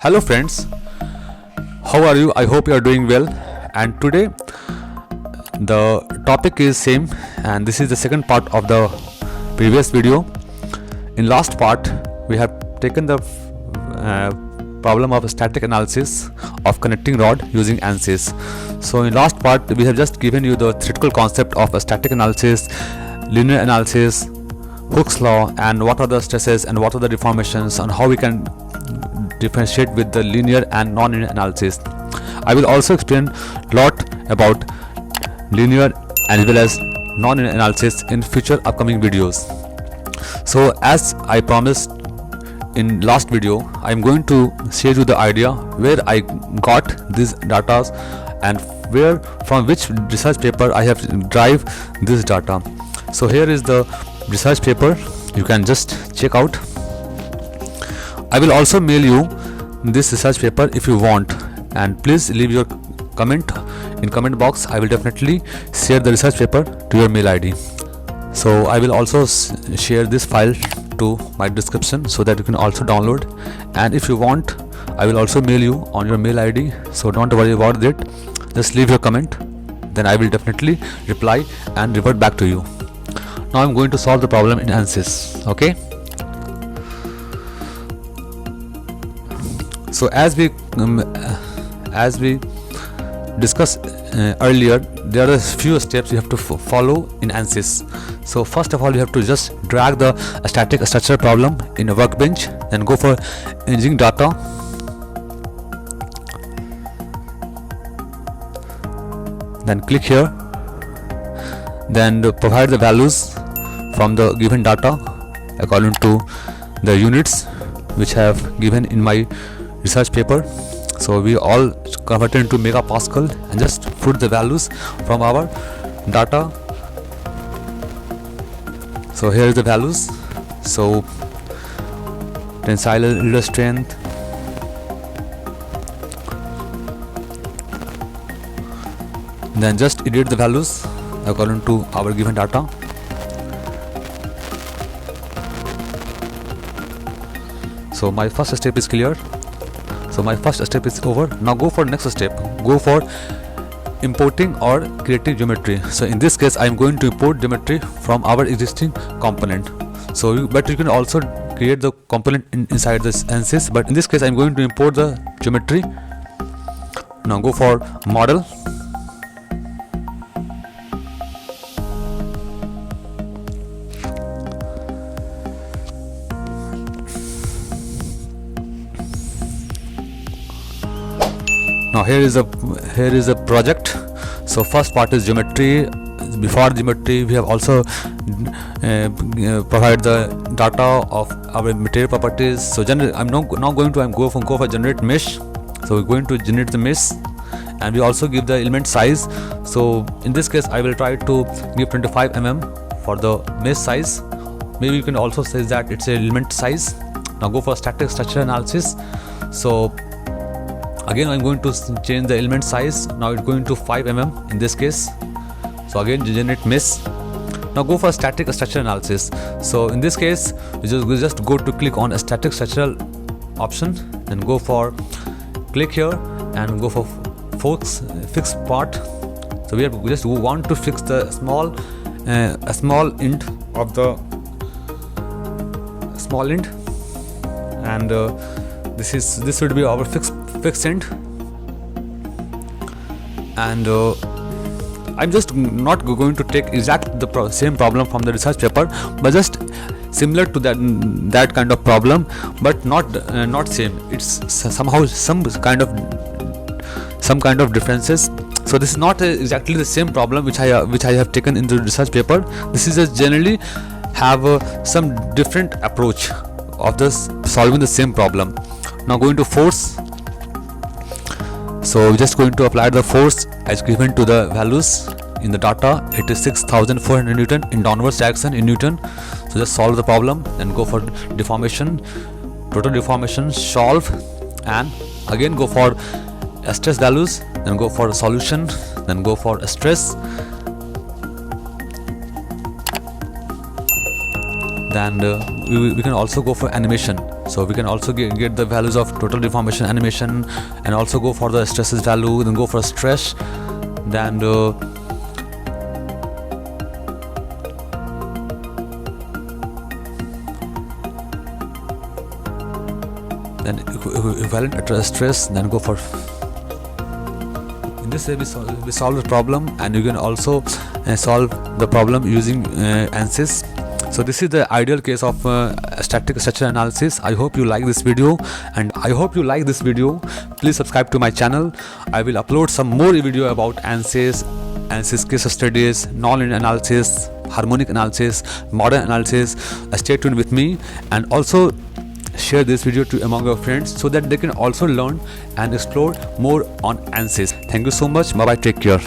Hello friends, how are you? I hope you are doing well. And today the topic is same, and this is the second part of the previous video. In last part we have taken the problem of static analysis of connecting rod using ANSYS. So in last part we have just given you the theoretical concept of a static analysis, linear analysis, Hooke's law, and what are the stresses and what are the deformations, and how we can differentiate with the linear and non-linear analysis. I will also explain a lot about linear as well as non-linear analysis in future upcoming videos. So as I promised in last video, I am going to share you the idea where I got these data and where from which research paper I have derived this data. So here is the research paper, you can just check out. I will also mail you this research paper if you want, and please leave your comment in comment box. I will definitely share the research paper to your mail ID. So I will also share this file to my description so that you can also download, and if you want I will also mail you on your mail ID, so don't worry about that. Just leave your comment, then I will definitely reply and revert back to you. Now I'm going to solve the problem in ANSYS. Okay, so as we discussed earlier, there are a few steps you have to follow in ANSYS. So first of all, you have to just drag the static structure problem in a workbench, then go for engineering data, then click here, then provide the values from the given data according to the units which I have given in my research paper. So we all converted into megapascal and just put the values from our data. So here is the values. So tensile yield strength, then just edit the values according to our given data. So my first step is clear. So my first step is over. Now go for next step. Go for importing or creating geometry. So in this case I am going to import geometry from our existing component. So but you can also create the component inside this ANSYS, but in this case I am going to import the geometry. Now go for model, now here is a project. So first part is geometry. Before geometry we have also provide the data of our material properties. So I'm now going to go for generate mesh. So we're going to generate the mesh, and we also give the element size. So in this case I will try to give 25 mm for the mesh size. Maybe you can also say that it's an element size. Now go for static structure analysis. So again I'm going to change the element size. Now it's going to 5 mm in this case. So again generate mesh. Now go for static structure analysis. So in this case we just go to click on a static structural option, then go for click here and go for fix part. So we just want to fix the small end of the small end, and this would be our fixed end. And I'm just not going to take exact the same problem from the research paper, but just similar to that kind of problem, but not same. It's somehow some kind of differences. So this is not exactly the same problem which I have taken in the research paper. This is just generally have some different approach of this solving the same problem. Now going to force. So we're just going to apply the force as given to the values in the data. It is 6,400 Newton in downwards direction in Newton. So just solve the problem and go for deformation, total deformation, solve, and again go for stress values, then go for solution, then go for stress, then we can also go for animation. So we can also get the values of total deformation, animation, and also go for the stresses value, then go for stress, then equivalent stress, then go for. In this way we solve the problem, and you can also solve the problem using ANSYS. So this is the ideal case of static structure analysis. I hope you like this video, and I hope you like this video. Please subscribe to my channel. I will upload some more video about ANSYS case studies, nonlinear analysis, harmonic analysis, modern analysis. Stay tuned with me, and also share this video to among your friends so that they can also learn and explore more on ANSYS. Thank you so much. Bye bye. Take care.